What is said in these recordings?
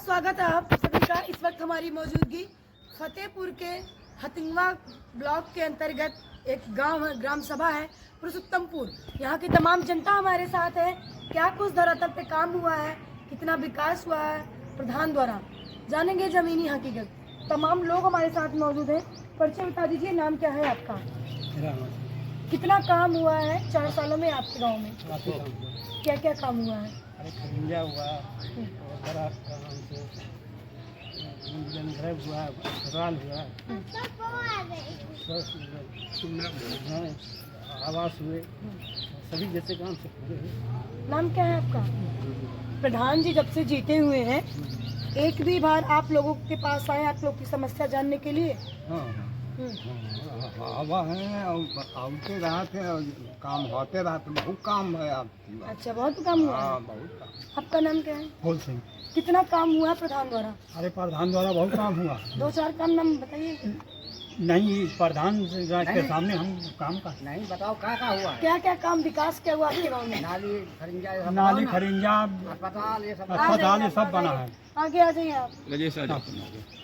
स्वागत है आप सभी का। इस वक्त हमारी मौजूदगी फतेहपुर के हतिंगवा ब्लॉक के अंतर्गत एक गांव है, ग्राम सभा है पुरुषोत्तमपुर। यहाँ की तमाम जनता हमारे साथ है। क्या कुछ धरातल पे काम हुआ है, कितना विकास हुआ है प्रधान द्वारा, जानेंगे जमीनी हकीकत। तमाम लोग हमारे साथ मौजूद हैं। परिचय बता दीजिए, नाम क्या है आपका? कितना काम हुआ है 4 सालों में आपके गाँव में? क्या क्या काम हुआ है? खरिंजा हुआ, जनघर हुआ, अस्पताल हुआ, आवास हुए, सभी जैसे काम से पूरे हुए। नाम क्या है आपका? प्रधान जी जब से जीते हुए हैं, एक भी बार आप लोगों के पास आए आप लोग की समस्या जानने के लिए? हाँ हवा है और आते रहते और काम होते रहते, बहुत काम है आपकी। अच्छा, बहुत काम हुआ है। बहुत काम। आपका नाम क्या है? बोल सिंह। कितना काम हुआ प्रधान द्वारा? अरे प्रधान द्वारा बहुत काम हुआ। 2-4 काम नाम बताइए। नहीं, प्रधान के सामने हम काम का नहीं बताओ क्या हुआ। क्या क्या काम विकास क्या हुआ आपके गाँव में? नाली खरिंजा अस्पताल ये सब बना है। आगे आ जाइए आप।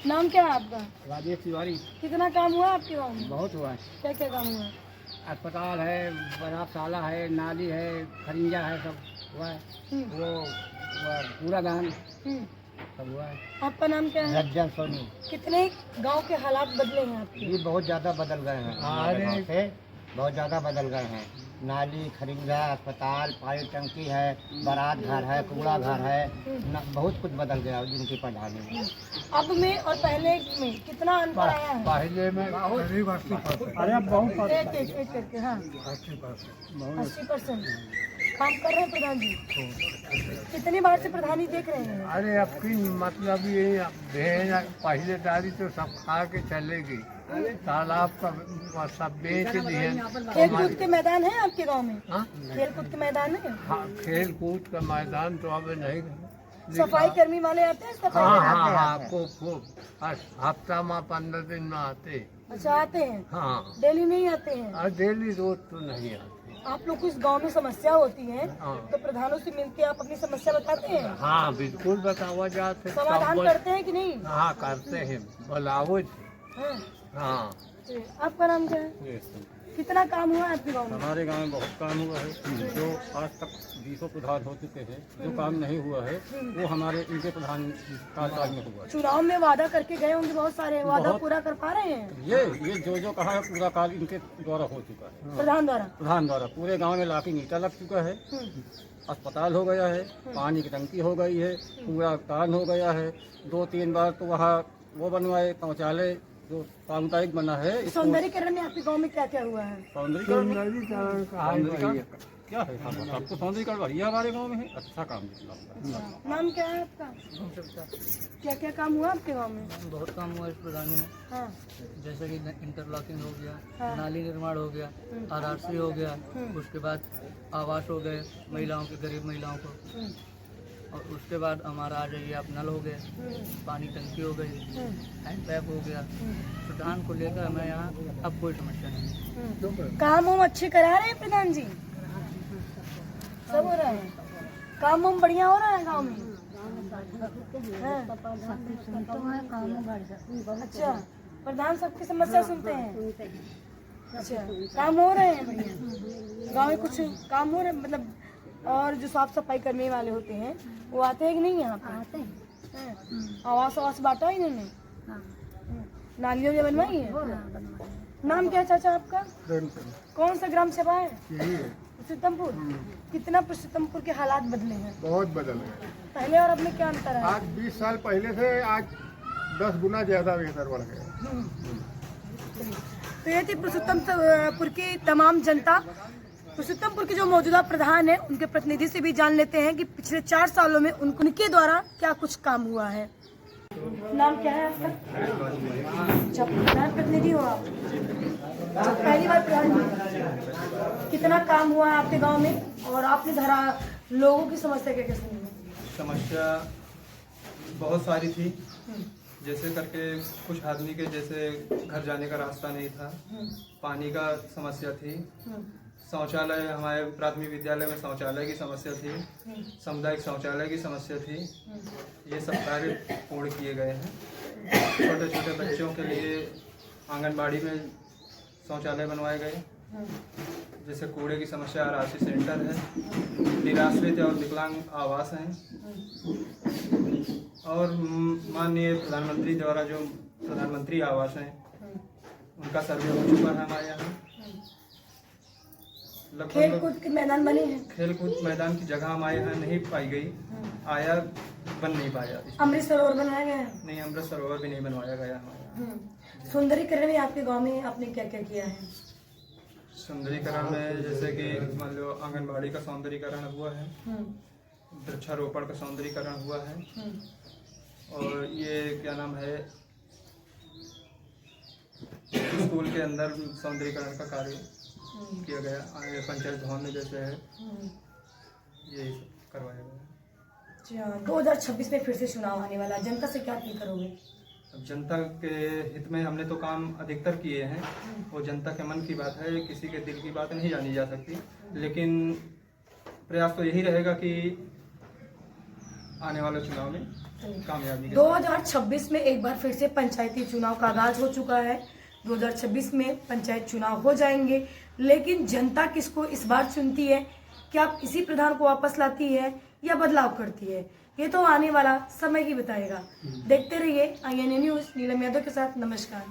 नाम क्या है आपका? राजेश तिवारी। कितना काम हुआ आपके गाँव में? बहुत हुआ है। क्या क्या काम हुआ? अस्पताल है, बराबशाला है, नाली है, खरिंजा है, सब हुआ है। वो पूरा गाँव सब हुआ है। आपका नाम क्या है? रज्जन सोनी। कितने गांव के हालात बदले हैं आपके? ये बहुत ज़्यादा बदल गए हैं। अरे बहुत ज़्यादा बदल गए हैं। नाली खरिंजा, अस्पताल, पानी टंकी है, बारात घर है, कूड़ा घर है, बहुत कुछ बदल गया जिनकी प्रधानी में। अब में और पहले में कितना अंतर आया है? पहले में अरे अब बहुत एक करके। हाँ, 80% काम कर रहे हैं प्रधान जी। कितनी बार से प्रधानी देख रहे हैं? अरे अब की मतलब ये पहले डाली तो सब खा के चलेगी, तालाब का सब बेच दिए। खेल कूद के मैदान है आपके गांव में? हाँ? खेल कूद के मैदान है? हाँ, खेल कूद का मैदान तो अब नहीं। सफाई कर्मी वाले आते हैं सफाई? हाँ, खूब हफ्ता में 15 दिन में आते। अच्छा, आते हैं? हाँ, डेली नहीं आते हैं? डेली रोज तो नहीं आते। आप लोग को इस गांव में समस्या होती है हाँ। तो प्रधानों से मिलके आप अपनी समस्या बताते हैं? हाँ, बिल्कुल बतावा जाते। समाधान करते हैं कि नहीं? हाँ, करते हैं, बुलाओ। हाँ। हाँ। आपका नाम क्या है? कितना काम हुआ है आपके गाँव में? हमारे गांव में बहुत काम हुआ है। जो आज तक 20 प्रधान हो चुके हैं, जो काम नहीं हुआ है वो हमारे इनके प्रधान कार्यकाल में हुआ है। चुनाव में वादा करके गए होंगे बहुत सारे, वादा पूरा कर पा रहे हैं? ये जो कहा है पूरा काल इनके द्वारा हो चुका है। प्रधान द्वारा? प्रधान द्वारा पूरे गांव में लाठी ईंटा लग चुका है, अस्पताल हो गया है, पानी की टंकी हो गई है, पूरा कान हो गया है। 2-3 बार तो वहाँ वो बनवाए, शौचालय जो सामुदायिक बना है। सौंदर्यीकरण में आपके गांव में क्या क्या हुआ है? सौंदर्यीकरण क्या है? सबको सौंदर्यीकरण बढ़िया हमारे गांव में है, अच्छा काम है। नाम क्या है आपका? क्या क्या काम हुआ आपके गांव में? बहुत काम हुआ इस प्रधानी में। हाँ। जैसे कि इंटरलॉकिंग हो गया, हाँ। नाली निर्माण हो गया, आरआरसी हो गया, उसके बाद आवास हो गए महिलाओं के, गरीब महिलाओं को, और उसके बाद हमारा आ जाइए आप नल हो गए, पानी टंकी हो गई, हैंड पैप हो गया। प्रधान को लेकर हमें यहाँ अब कोई समस्या नहीं। काम हम अच्छे करा रहे हैं प्रधान जी? सब हो रहा है? काम हम बढ़िया हो रहा है गाँव में? अच्छा, प्रधान सबकी समस्या सुनते हैं? अच्छा, काम हो रहे हैं बढ़िया गाँव में? कुछ काम हो रहे हैं मतलब? और जो साफ सफाई करने वाले होते हैं वो आते हैं कि नहीं यहाँ पे? आते हैं। आवास बांटा है इन्होंने? नालियों में बनवाई है? नाम क्या है चाचा आपका? कौन सा ग्राम सभा है? पुरुषोत्तमपुर। कितना पुरुषोत्तमपुर के हालात बदले हैं? बहुत बदल गए। पहले और अब में क्या अंतर है? आज 20 साल पहले से आज 10 गुना ज्यादा बेहतर बढ़ गया। तो ये थी पुरुषोत्तमपुर की तमाम जनता। पुरुषोत्तमपुर के जो मौजूदा प्रधान है उनके प्रतिनिधि से भी जान लेते हैं कि पिछले 4 सालों में उनके द्वारा क्या कुछ काम हुआ है। नाम क्या है आपका? प्रधान प्रतिनिधि हो आप? पहली बार प्रधान। कितना काम हुआ है आपके गांव में और आपने धरा लोगों की समस्या क्या क्या सुनी? समस्या बहुत सारी थी, जैसे करके कुछ आदमी के जैसे घर जाने का रास्ता नहीं था, पानी का समस्या थी, शौचालय, हमारे प्राथमिक विद्यालय में शौचालय की समस्या थी, सामुदायिक शौचालय की समस्या थी। ये सब कार्य पूर्ण किए गए हैं। छोटे छोटे बच्चों के लिए आंगनबाड़ी में शौचालय बनवाए गए। जैसे कूड़े की समस्या, आरआरसी सेंटर है, निराश्रित और विकलांग आवास हैं, और माननीय प्रधानमंत्री द्वारा जो प्रधानमंत्री आवास हैं उनका सर्वे हो चुका है हमारे यहाँ। खेल लगभग कूद के मैदान बने हैं। खेल कूद मैदान की जगह हमारे यहाँ नहीं पाई गई, आया बन नहीं पाया। अमृत सरोवर बनाया गया है। नहीं, अमृत सरोवर भी नहीं बनवाया गया हमारे यहाँ। सुंदरीकरण में आपके गांव में आपने क्या क्या किया है? सुंदरीकरण में जैसे कि मान लो आंगनबाड़ी का सौंदर्यीकरण हुआ है, वृक्षारोपण का सौंदर्यीकरण हुआ है, और ये क्या नाम है, स्कूल के अंदर सौंदर्यीकरण का कार्य किया गया। पंचायत भवन में जैसे है ये करवाया गया। 2026 में फिर से चुनाव आने वाला, जनता से क्या अपील करोगे? अब जनता के हित में हमने तो काम अधिकतर किए हैं, वो जनता के मन की बात है, किसी के दिल की बात नहीं जानी जा सकती, लेकिन प्रयास तो यही रहेगा कि आने वाले चुनाव में कामयाबी के 2026 में एक बार फिर से पंचायती चुनाव का आगाज हो चुका है। 2026 में पंचायत चुनाव हो जाएंगे, लेकिन जनता किसको इस बार चुनती है? क्या इसी प्रधान को वापस लाती है या बदलाव करती है? ये तो आने वाला समय ही बताएगा। देखते रहिए INA न्यूज़। नीलम यादव के साथ, नमस्कार।